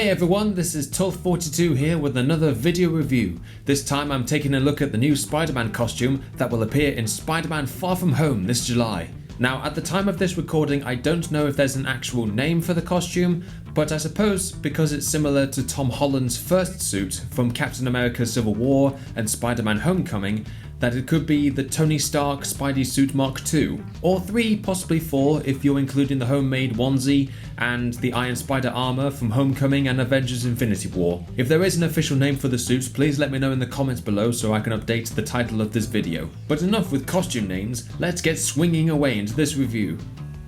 Hey everyone, this is Tulf42 here with another video review. This time I'm taking a look at the new Spider-Man costume that will appear in Spider-Man Far From Home this July. Now at the time of this recording I don't know if there's an actual name for the costume, but I suppose because it's similar to Tom Holland's first suit from Captain America Civil War and Spider-Man Homecoming, that it could be the Tony Stark Spidey Suit Mark II, or 3, possibly 4 if you're including the homemade onesie and the Iron Spider armor from Homecoming and Avengers Infinity War. If there is an official name for the suits, please let me know in the comments below so I can update the title of this video. But enough with costume names, let's get swinging away into this review.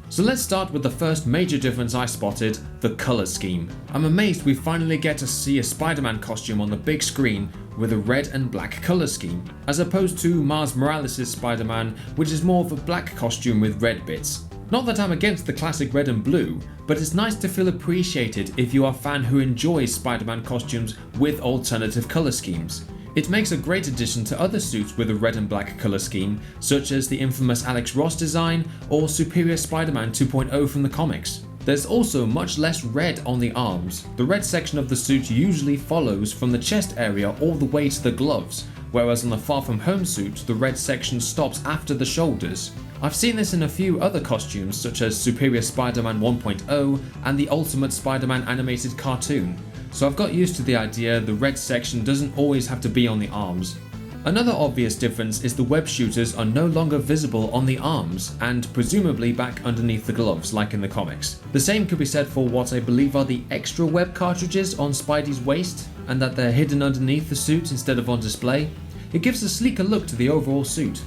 So let's start with the first major difference I spotted, the colour scheme. I'm amazed we finally get to see a Spider-Man costume on the big screen with a red and black colour scheme, as opposed to Miles Morales' Spider-Man, which is more of a black costume with red bits. Not that I'm against the classic red and blue, but it's nice to feel appreciated if you are a fan who enjoys Spider-Man costumes with alternative colour schemes. It makes a great addition to other suits with a red and black colour scheme, such as the infamous Alex Ross design or Superior Spider-Man 2.0 from the comics. There's also much less red on the arms. The red section of the suit usually follows from the chest area all the way to the gloves, whereas on the Far From Home suit the red section stops after the shoulders. I've seen this in a few other costumes such as Superior Spider-Man 1.0 and the Ultimate Spider-Man animated cartoon, so I've got used to the idea the red section doesn't always have to be on the arms. Another obvious difference is the web shooters are no longer visible on the arms and presumably back underneath the gloves like in the comics. The same could be said for what I believe are the extra web cartridges on Spidey's waist, and that they're hidden underneath the suit instead of on display. It gives a sleeker look to the overall suit.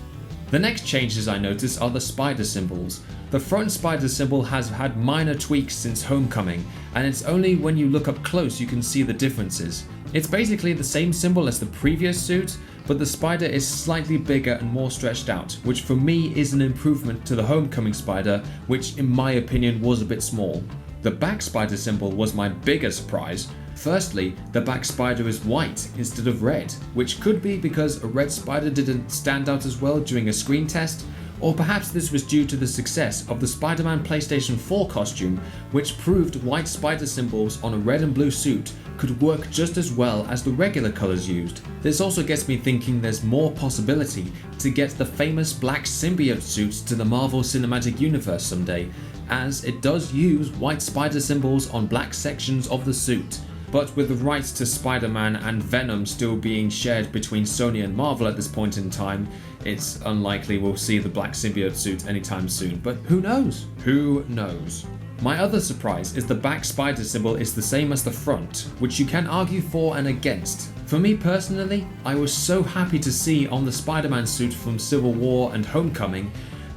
The next changes I notice are the spider symbols. The front spider symbol has had minor tweaks since Homecoming, and it's only when you look up close you can see the differences. It's basically the same symbol as the previous suit, but the spider is slightly bigger and more stretched out, which for me is an improvement to the Homecoming spider, which in my opinion was a bit small. The back spider symbol was my bigger surprise. Firstly, the back spider is white instead of red, which could be because a red spider didn't stand out as well during a screen test, or perhaps this was due to the success of the Spider-Man PlayStation 4 costume, which proved white spider symbols on a red and blue suit could work just as well as the regular colours used. This also gets me thinking there's more possibility to get the famous black symbiote suits to the Marvel Cinematic Universe someday, as it does use white spider symbols on black sections of the suit. But with the rights to Spider-Man and Venom still being shared between Sony and Marvel at this point in time, it's unlikely we'll see the black symbiote suit anytime soon, but who knows? Who knows? My other surprise is the back spider symbol is the same as the front, which you can argue for and against. For me personally, I was so happy to see on the Spider-Man suit from Civil War and Homecoming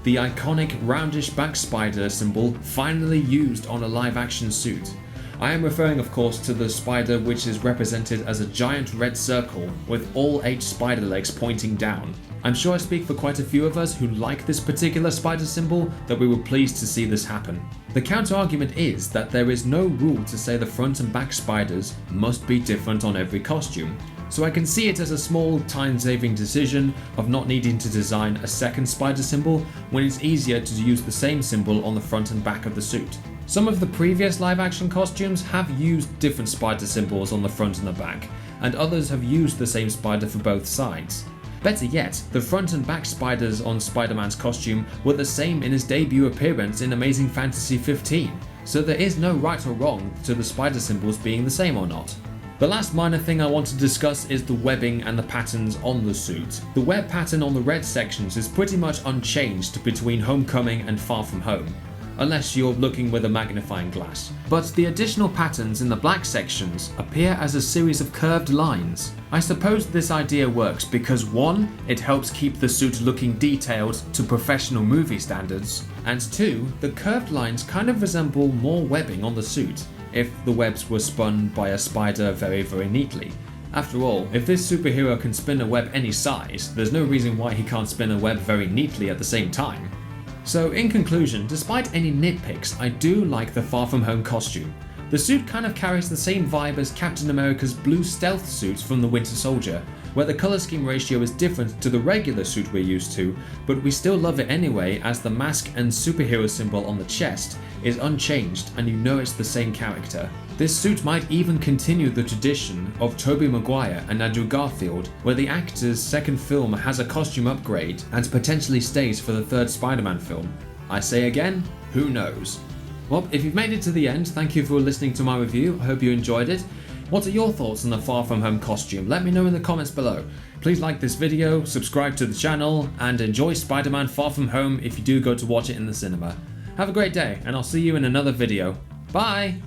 the iconic roundish back spider symbol finally used on a live action suit. I am referring of course to the spider which is represented as a giant red circle with all 8 spider legs pointing down. I'm sure I speak for quite a few of us who like this particular spider symbol that we were pleased to see this happen. The counter argument is that there is no rule to say the front and back spiders must be different on every costume. So I can see it as a small time-saving decision of not needing to design a second spider symbol when it's easier to use the same symbol on the front and back of the suit. Some of the previous live-action costumes have used different spider symbols on the front and the back, and others have used the same spider for both sides. Better yet, the front and back spiders on Spider-Man's costume were the same in his debut appearance in Amazing Fantasy 15, so there is no right or wrong to the spider symbols being the same or not. The last minor thing I want to discuss is the webbing and the patterns on the suit. The web pattern on the red sections is pretty much unchanged between Homecoming and Far From Home, unless you're looking with a magnifying glass. But the additional patterns in the black sections appear as a series of curved lines. I suppose this idea works because 1, it helps keep the suit looking detailed to professional movie standards, and 2, the curved lines kind of resemble more webbing on the suit, if the webs were spun by a spider very neatly. After all, if this superhero can spin a web any size, there's no reason why he can't spin a web very neatly at the same time. So in conclusion, despite any nitpicks, I do like the Far From Home costume. The suit kind of carries the same vibe as Captain America's blue stealth suit from the Winter Soldier, where the colour scheme ratio is different to the regular suit we're used to, but we still love it anyway as the mask and superhero symbol on the chest is unchanged and you know it's the same character. This suit might even continue the tradition of Tobey Maguire and Andrew Garfield, where the actor's second film has a costume upgrade and potentially stays for the third Spider-Man film. I say again, who knows? Well, if you've made it to the end, thank you for listening to my review. I hope you enjoyed it. What are your thoughts on the Far From Home costume? Let me know in the comments below. Please like this video, subscribe to the channel, and enjoy Spider-Man Far From Home if you do go to watch it in the cinema. Have a great day, and I'll see you in another video. Bye!